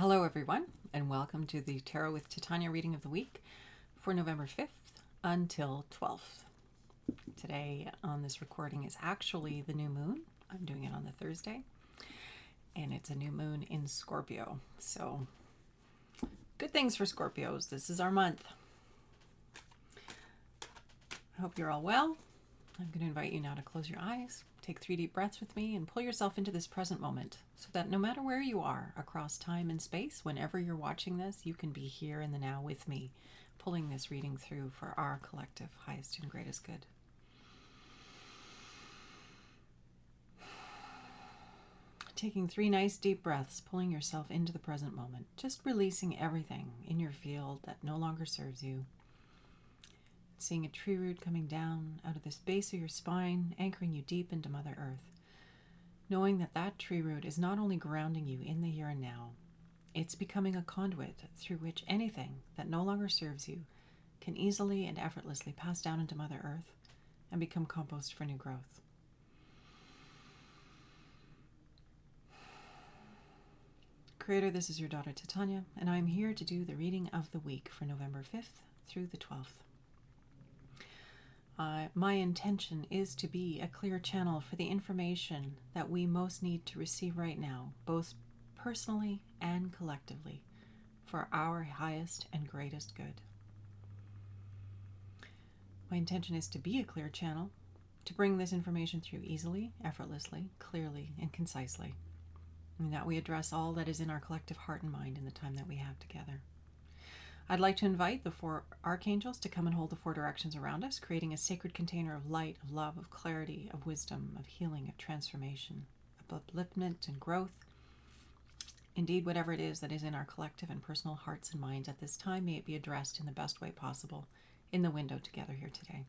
Hello everyone, and welcome to the Tarot with Titania reading of the week for November 5th until 12th. Today on this recording is actually the new moon. I'm doing it on the Thursday, and it's a new moon in Scorpio. So good things for Scorpios. This is our month. I hope you're all well. I'm going to invite you now to close your eyes, take 3 deep breaths with me, and pull yourself into this present moment so that no matter where you are across time and space, whenever you're watching this, you can be here in the now with me, pulling this reading through for our collective highest and greatest good. Taking 3 nice deep breaths, pulling yourself into the present moment, just releasing everything in your field that no longer serves you. Seeing a tree root coming down out of this base of your spine, anchoring you deep into Mother Earth. Knowing that that tree root is not only grounding you in the here and now, it's becoming a conduit through which anything that no longer serves you can easily and effortlessly pass down into Mother Earth and become compost for new growth. Creator, this is your daughter Titania, and I'm here to do the reading of the week for November 5th through the 12th. My intention is to be a clear channel for the information that we most need to receive right now, both personally and collectively, for our highest and greatest good. My intention is to be a clear channel, to bring this information through easily, effortlessly, clearly, and concisely, and that we address all that is in our collective heart and mind in the time that we have together. I'd like to invite the 4 archangels to come and hold the 4 directions around us, creating a sacred container of light, of love, of clarity, of wisdom, of healing, of transformation, of upliftment and growth. Indeed, whatever it is that is in our collective and personal hearts and minds at this time, may it be addressed in the best way possible in the window together here today.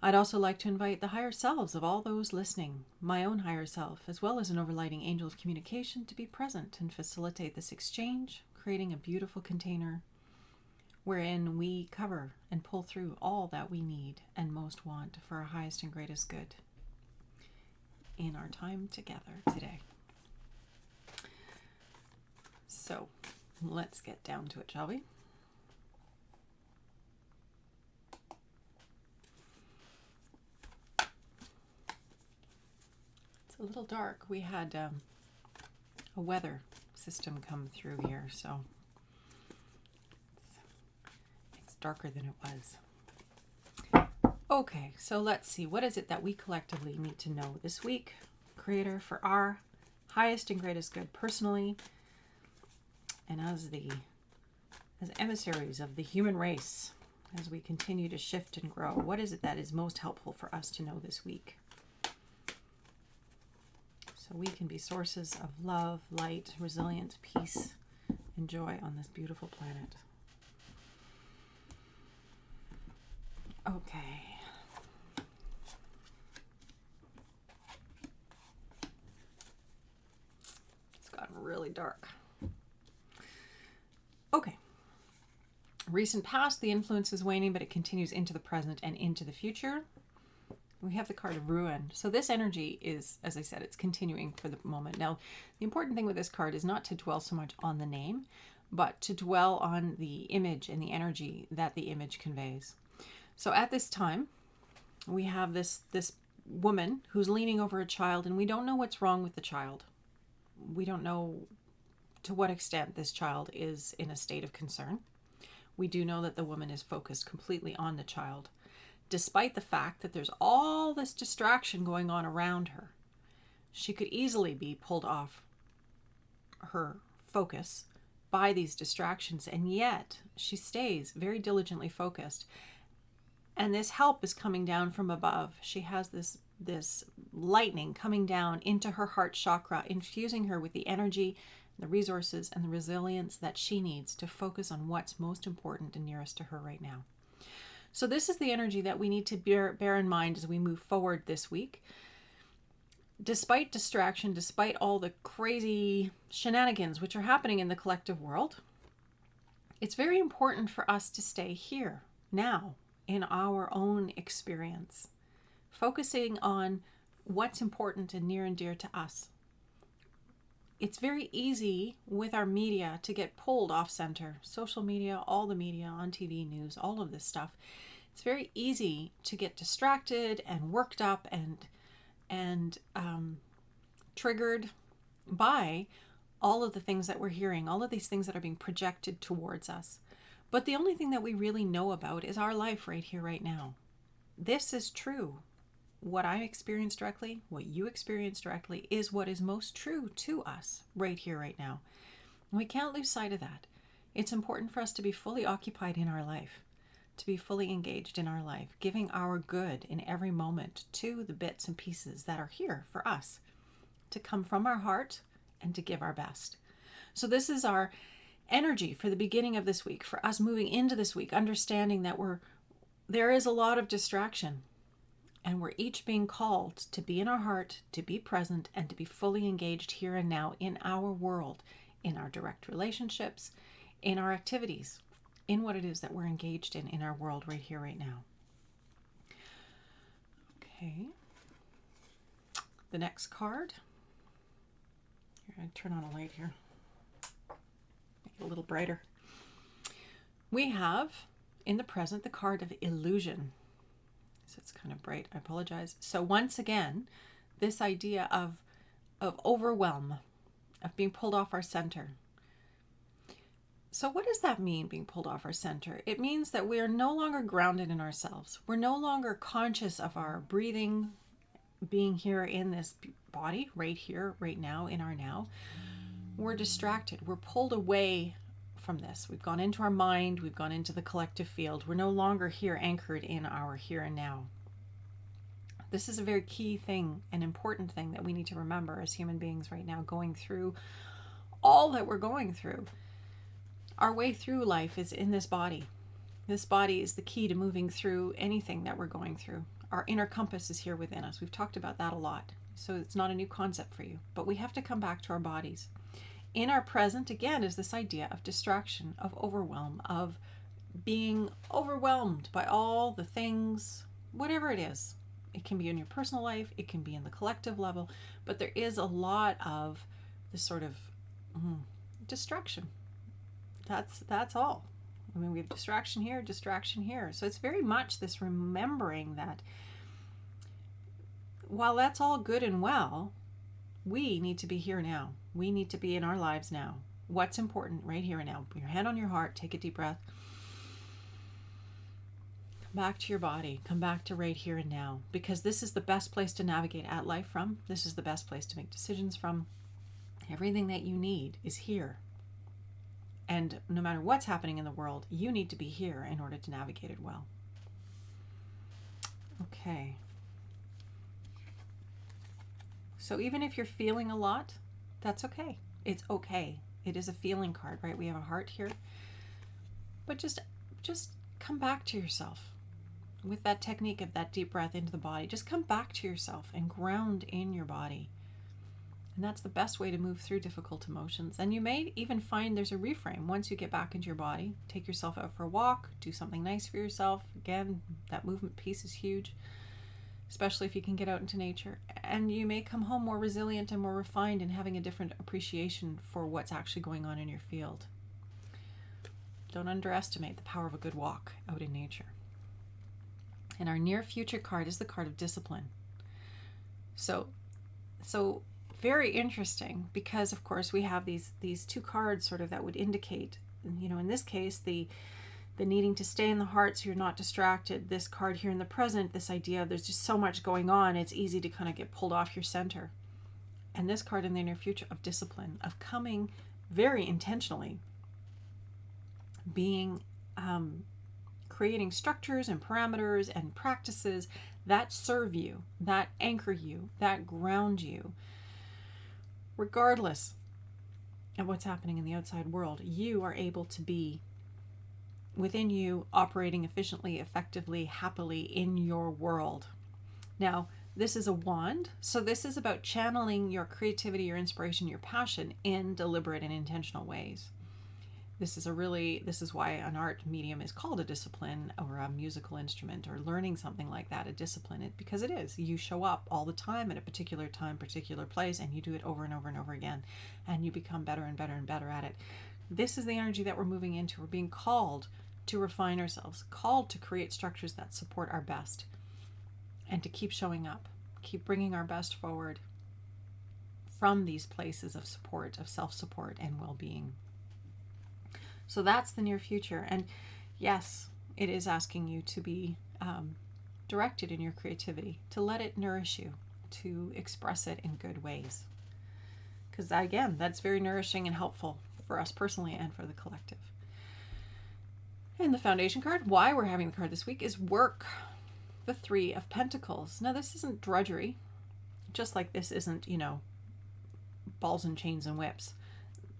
I'd also like to invite the higher selves of all those listening, my own higher self, as well as an overlighting angel of communication, to be present and facilitate this exchange, creating a beautiful container wherein we cover and pull through all that we need and most want for our highest and greatest good in our time together today. So let's get down to it, shall we? It's a little dark. We had a weather system come through here, so it's darker than it was. Okay, so let's see, what is it that we collectively need to know this week, Creator, for our highest and greatest good personally, and as emissaries of the human race, as we continue to shift and grow. What is it that is most helpful for us to know this week, so we can be sources of love, light, resilience, peace, and joy on this beautiful planet? Okay. It's gotten really dark. Okay. Recent past, the influence is waning, but it continues into the present and into the future. We have the card of ruin. So this energy is, as I said, it's continuing for the moment. Now, the important thing with this card is not to dwell so much on the name, but to dwell on the image and the energy that the image conveys. So at this time, we have this woman who's leaning over a child, and we don't know what's wrong with the child. We don't know to what extent this child is in a state of concern. We do know that the woman is focused completely on the child, despite the fact that there's all this distraction going on around her. She could easily be pulled off her focus by these distractions, and yet she stays very diligently focused. And this help is coming down from above. She has this lightning coming down into her heart chakra, infusing her with the energy, the resources, and the resilience that she needs to focus on what's most important and nearest to her right now. So this is the energy that we need to bear in mind as we move forward this week. Despite distraction, despite all the crazy shenanigans which are happening in the collective world, it's very important for us to stay here, now, in our own experience, focusing on what's important and near and dear to us. it's very easy with our media to get pulled off center. Social media, all the media on TV, news, all of this stuff. It's very easy to get distracted and worked up and triggered by all of the things that we're hearing, all of these things that are being projected towards us. But the only thing that we really know about is our life right here, right now. This is true. What I experience directly, what you experience directly, is what is most true to us right here, right now. And we can't lose sight of that. It's important for us to be fully occupied in our life, to be fully engaged in our life, giving our good in every moment to the bits and pieces that are here for us, to come from our heart and to give our best. So this is our energy for the beginning of this week, for us moving into this week, understanding that there is a lot of distraction, and we're each being called to be in our heart, to be present, and to be fully engaged here and now in our world, in our direct relationships, in our activities, in what it is that we're engaged in our world right here, right now. Okay. The next card. Here, I turn on a light here. Make it a little brighter. We have in the present the card of illusion. So it's kind of bright. I apologize. So once again, this idea of overwhelm, of being pulled off our center. So what does that mean, being pulled off our center? It means that we are no longer grounded in ourselves. We're no longer conscious of our breathing, being here in this body, right here, right now, in our now. We're distracted. We're pulled away from this. We've gone into our mind. We've gone into the collective field. We're no longer here anchored in our here and now. This is a very key thing, an important thing that we need to remember as human beings right now, going through all that we're going through. Our way through life is in this body. This body is the key to moving through anything that we're going through. Our inner compass is here within us. We've talked about that a lot. So it's not a new concept for you, but we have to come back to our bodies. In our present, again, is this idea of distraction, of overwhelm, of being overwhelmed by all the things, whatever it is. It can be in your personal life, it can be in the collective level, but there is a lot of this sort of distraction. That's all. I mean, we have distraction here. So it's very much this remembering that while that's all good and well, we need to be here now. We need to be in our lives now. What's important right here and now? Put your hand on your heart. Take a deep breath. Come back to your body. Come back to right here and now. Because this is the best place to navigate at life from. This is the best place to make decisions from. Everything that you need is here. And no matter what's happening in the world, you need to be here in order to navigate it well. Okay. So even if you're feeling a lot, that's okay. It's okay. It is a feeling card, right? We have a heart here. But just come back to yourself with that technique of that deep breath into the body. Just come back to yourself and ground in your body. And that's the best way to move through difficult emotions. And you may even find there's a reframe once you get back into your body. Take yourself out for a walk, do something nice for yourself. Again, that movement piece is huge, especially if you can get out into nature. And you may come home more resilient and more refined and having a different appreciation for what's actually going on in your field. Don't underestimate the power of a good walk out in nature. And our near future card is the card of discipline. So very interesting, because of course we have these two cards sort of that would indicate, in this case, the needing to stay in the heart so you're not distracted. This card here in the present, this idea of there's just so much going on, it's easy to kind of get pulled off your center. And this card in the near future of discipline, of coming very intentionally, being creating structures and parameters and practices that serve you, that anchor you, that ground you. Regardless of what's happening in the outside world, you are able to be within you, operating efficiently, effectively, happily in your world. Now, this is a wand, so this is about channeling your creativity, your inspiration, your passion in deliberate and intentional ways. This is why an art medium is called a discipline, or a musical instrument, or learning something like that, a discipline. Because it is. You show up all the time at a particular time, particular place, and you do it over and over and over again, and you become better and better and better at it. This is the energy that we're moving into. We're being called to refine ourselves, called to create structures that support our best, and to keep showing up, keep bringing our best forward from these places of support, of self-support and well-being. So that's the near future. And yes, it is asking you to be directed in your creativity, to let it nourish you, to express it in good ways. Because again, that's very nourishing and helpful for us personally and for the collective. And the foundation card, why we're having the card this week, is work. The 3 of Pentacles. Now, this isn't drudgery, just like this isn't, balls and chains and whips.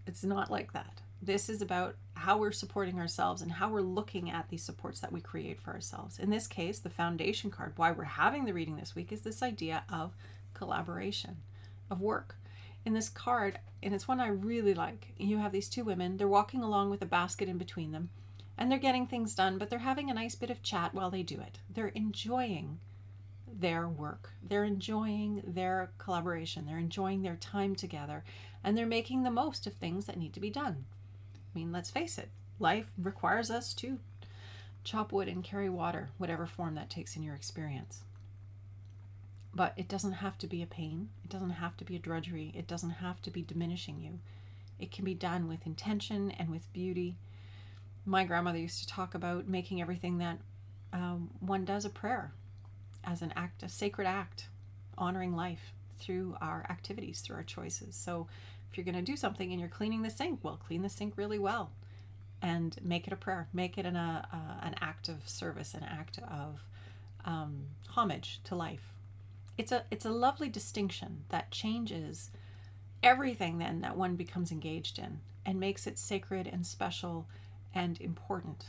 It's not like that. This is about how we're supporting ourselves and how we're looking at these supports that we create for ourselves. In this case, the foundation card, why we're having the reading this week, is this idea of collaboration, of work. In this card, and it's one I really like, you have these 2 women, they're walking along with a basket in between them, and they're getting things done, but they're having a nice bit of chat while they do it. They're enjoying their work. They're enjoying their collaboration. They're enjoying their time together, and they're making the most of things that need to be done. I mean, let's face it, life requires us to chop wood and carry water, whatever form that takes in your experience. But it doesn't have to be a pain. It doesn't have to be a drudgery. It doesn't have to be diminishing you. It can be done with intention and with beauty. My grandmother used to talk about making everything that one does a prayer, as an act, a sacred act, honoring life through our activities, through our choices. So if you're going to do something and you're cleaning the sink, well, clean the sink really well and make it a prayer. Make it an act of service, an act of homage to life. It's a lovely distinction that changes everything then that one becomes engaged in and makes it sacred and special and important.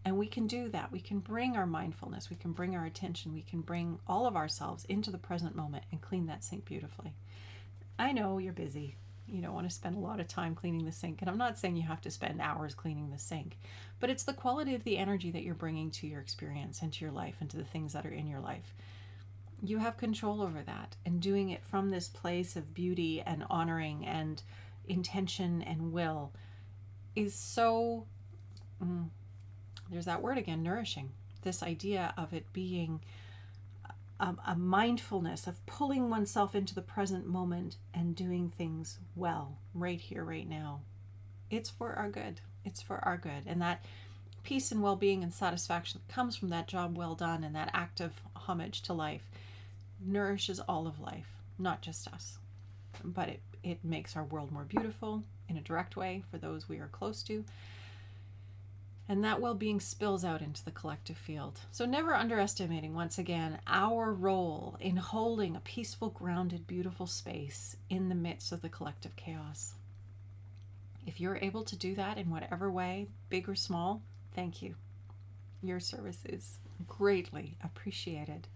And we can do that. We can bring our mindfulness, we can bring our attention, we can bring all of ourselves into the present moment and clean that sink beautifully. I know you're busy. You don't want to spend a lot of time cleaning the sink. And I'm not saying you have to spend hours cleaning the sink, but it's the quality of the energy that you're bringing to your experience and to your life and to the things that are in your life. You have control over that, and doing it from this place of beauty and honoring and intention and will is so, there's that word again, nourishing. This idea of it being a mindfulness of pulling oneself into the present moment and doing things well, right here, right now. It's for our good. It's for our good. And that peace and well-being and satisfaction that comes from that job well done and that act of homage to life nourishes all of life, not just us. But it makes our world more beautiful in a direct way for those we are close to. And that well-being spills out into the collective field. So never underestimating, once again, our role in holding a peaceful, grounded, beautiful space in the midst of the collective chaos. If you're able to do that in whatever way, big or small, thank you. Your service is greatly appreciated.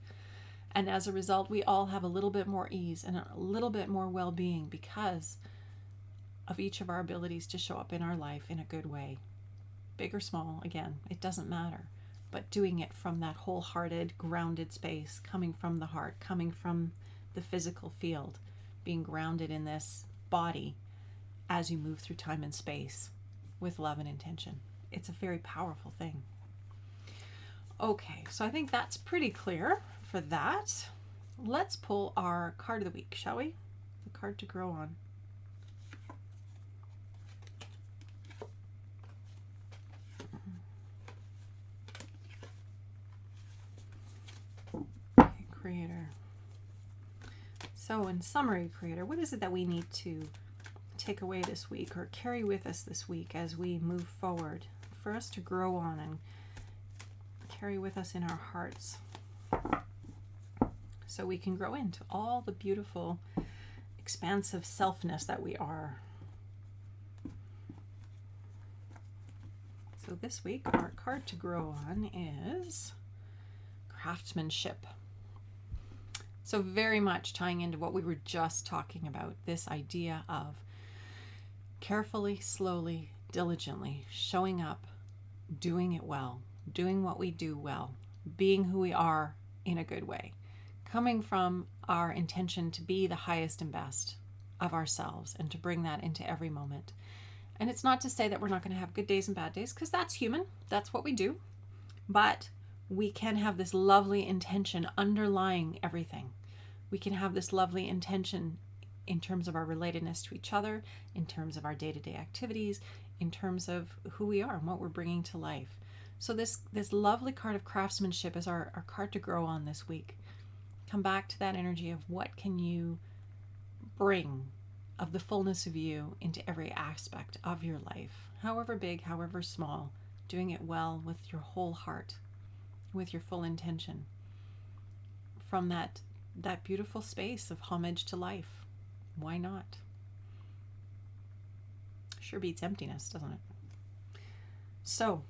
And as a result, we all have a little bit more ease and a little bit more well-being because of each of our abilities to show up in our life in a good way. Big or small, again, it doesn't matter. But doing it from that wholehearted, grounded space, coming from the heart, coming from the physical field, being grounded in this body as you move through time and space with love and intention. It's a very powerful thing. Okay, so I think that's pretty clear for that. Let's pull our card of the week, shall we? The card to grow on. Creator. So in summary, Creator, what is it that we need to take away this week or carry with us this week as we move forward for us to grow on and carry with us in our hearts so we can grow into all the beautiful, expansive selfness that we are? So this week, our card to grow on is craftsmanship. So very much tying into what we were just talking about, this idea of carefully, slowly, diligently, showing up, doing it well, doing what we do well, being who we are in a good way, coming from our intention to be the highest and best of ourselves and to bring that into every moment. And it's not to say that we're not going to have good days and bad days, because that's human. That's what we do. But we can have this lovely intention underlying everything. We can have this lovely intention in terms of our relatedness to each other, in terms of our day-to-day activities, in terms of who we are and what we're bringing to life. So this lovely card of craftsmanship is our card to grow on this week. Come back to that energy of what can you bring of the fullness of you into every aspect of your life, however big, however small, doing it well with your whole heart, with your full intention, from that beautiful space of homage to life. Why not? Sure beats emptiness, doesn't it? So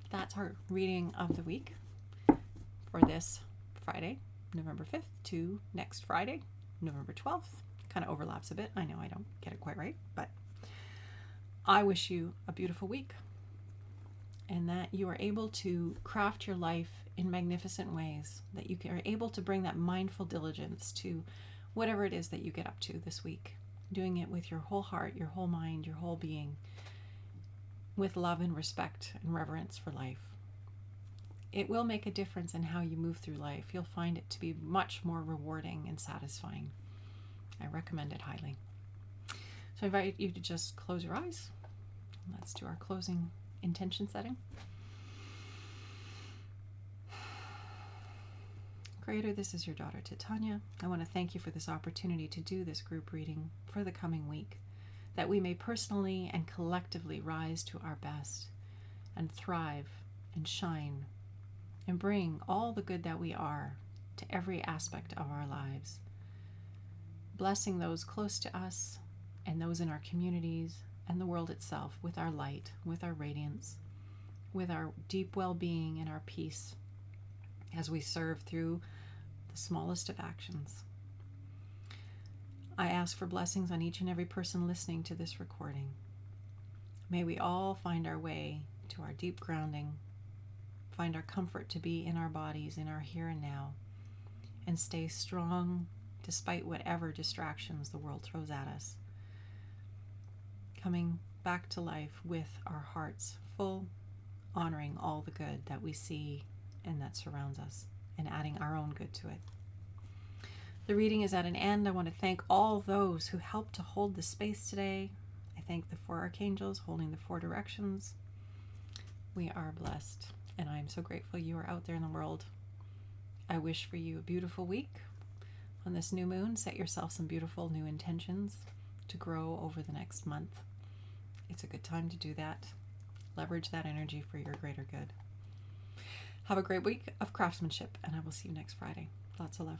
that's our reading of the week for this Friday, November 5th to next Friday, November 12th. Kind of overlaps a bit. I know I don't get it quite right, but I wish you a beautiful week, and that you are able to craft your life in magnificent ways, that you are able to bring that mindful diligence to whatever it is that you get up to this week, doing it with your whole heart, your whole mind, your whole being, with love and respect and reverence for life. It will make a difference in how you move through life. You'll find it to be much more rewarding and satisfying. I recommend it highly. So I invite you to just close your eyes. Let's do our closing intention setting. Creator, this is your daughter Titania. I want to thank you for this opportunity to do this group reading for the coming week, that we may personally and collectively rise to our best and thrive and shine and bring all the good that we are to every aspect of our lives, blessing those close to us and those in our communities and the world itself with our light, with our radiance, with our deep well-being and our peace as we serve through the smallest of actions. I ask for blessings on each and every person listening to this recording. May we all find our way to our deep grounding, find our comfort to be in our bodies, in our here and now, and stay strong despite whatever distractions the world throws at us. Coming back to life with our hearts full, honoring all the good that we see and that surrounds us, and adding our own good to it. The reading is at an end. I want to thank all those who helped to hold the space today. I thank the 4 archangels holding the 4 directions. We are blessed, and I am so grateful you are out there in the world. I wish for you a beautiful week. On this new moon, set yourself some beautiful new intentions to grow over the next month. It's a good time to do that. Leverage that energy for your greater good. Have a great week of craftsmanship, and I will see you next Friday. Lots of love.